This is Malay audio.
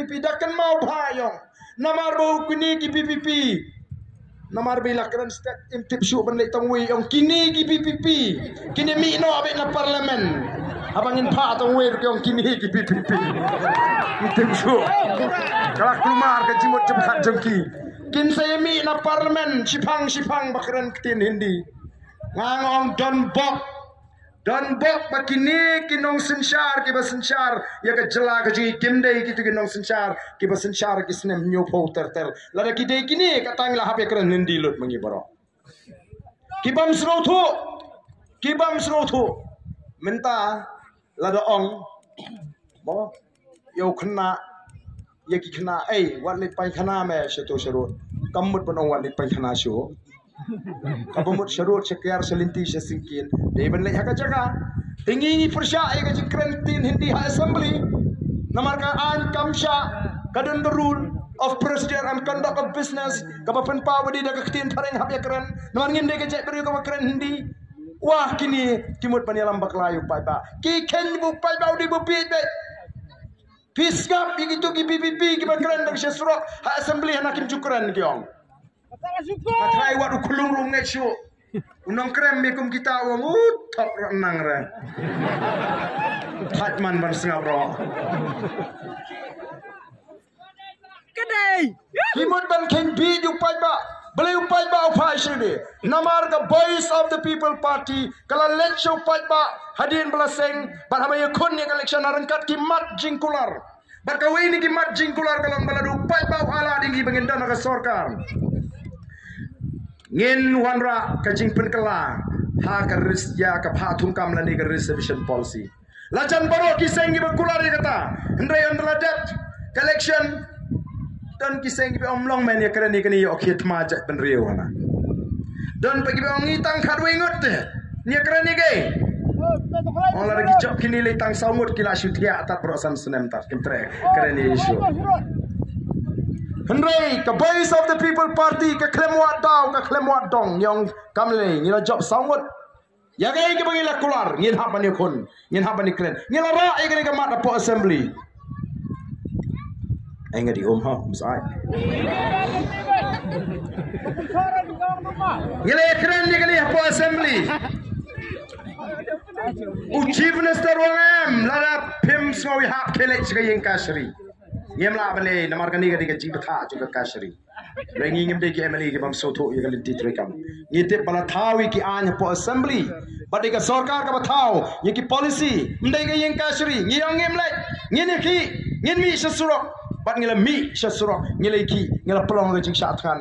PPP dakan mau bayong namar bau kini ki PPP namar bila keren stat imtip syuk benlek tongwe yang kini ki PPP kini mi no abek na parlemen abangin pa tongwe yang kini ki PPP imtip syuk kalau keluar ke jimut cepat jengki kin saya mi na parlemen sipang bakren ketin hindi ngangong Don bok bakini kinong sensyar kiba sensyar ya ke jela ke ji kimdei gitu kinong sensyar kiba sensyar kisnem nyopo tertel lada kidei kini katang lah hape keren nendilut mengibaro kibam serotu minta lada ong bo yo kena ya ki kena wat lit pai kena me setu serut kamut penong wat lit pai kena syo kabumut syarut sekiar selinti sesingkin di benlek haka jaga tinggi persya ay ka krentin hindi ha assembly namar ka an kamsha kadun the rule of procedure and conduct of business kapapen pawadi da ketin pareng habya keren namar ngim de ka jek beri ka keren hindi wah kini timut panialam baklayu pai ba ki ken bu pai ba di bu pi be piskap begitu ki PPP ki keren da syasro ha assembly hanakim cukran kiong Atrai wadu kulung rung ngecu unong krem mikum kita wong utok renang re Hatman ban sengabro Kedai Himut ban ken bi upai ba beli upai ba upai sini namar the voice of the people party kala lecho upai ba hadin belaseng ban hamaya kun ni election arangkat kimat jingkular bakawai ni kimat jingkular kalang baladu upai ba ala dinggi bengendan aga sorkar ngin wanra kajing penkela ha garis ya ka phathum kam lani ka reservation policy lajan baro kisengi berkulari kata ndre andladat collection dan kisengi be omlong men ya kerani kini yo khit ma jak ben riu na dan pagi be ongi tang khadwe ngot ni kerani ge ola lagi jok kini le tang saumut kila syutia atat prosan senem tar kimtre kerani isu Henry, the voice of the people party, ke klemwat daw, ke klemwat dong, yang kamle, ngila job sangwat. Ya kaya ke bagi keluar, ngin hap ni kun, ngin hap ni keren, ngila ra, ya kaya ke mat apo assembly. Enggak di ha, musai. Ngila keren ni kali apo assembly. Chief Minister wangam, lada pim ngawi hap kelek sekali yang kasri. Yemla bale namar kani kadi kaji betha juga kasri rengi ngem de ki emeli ki bam soto ye galin titrekam yete bala thawi ki an po assembly bade ka sarkar ka bathao ye ki policy mdai ka yeng kasri ngi ngem lai ngene ki ngin mi sasuro bat ngila mi sasuro ngile ki ngila pelong re jing shat khan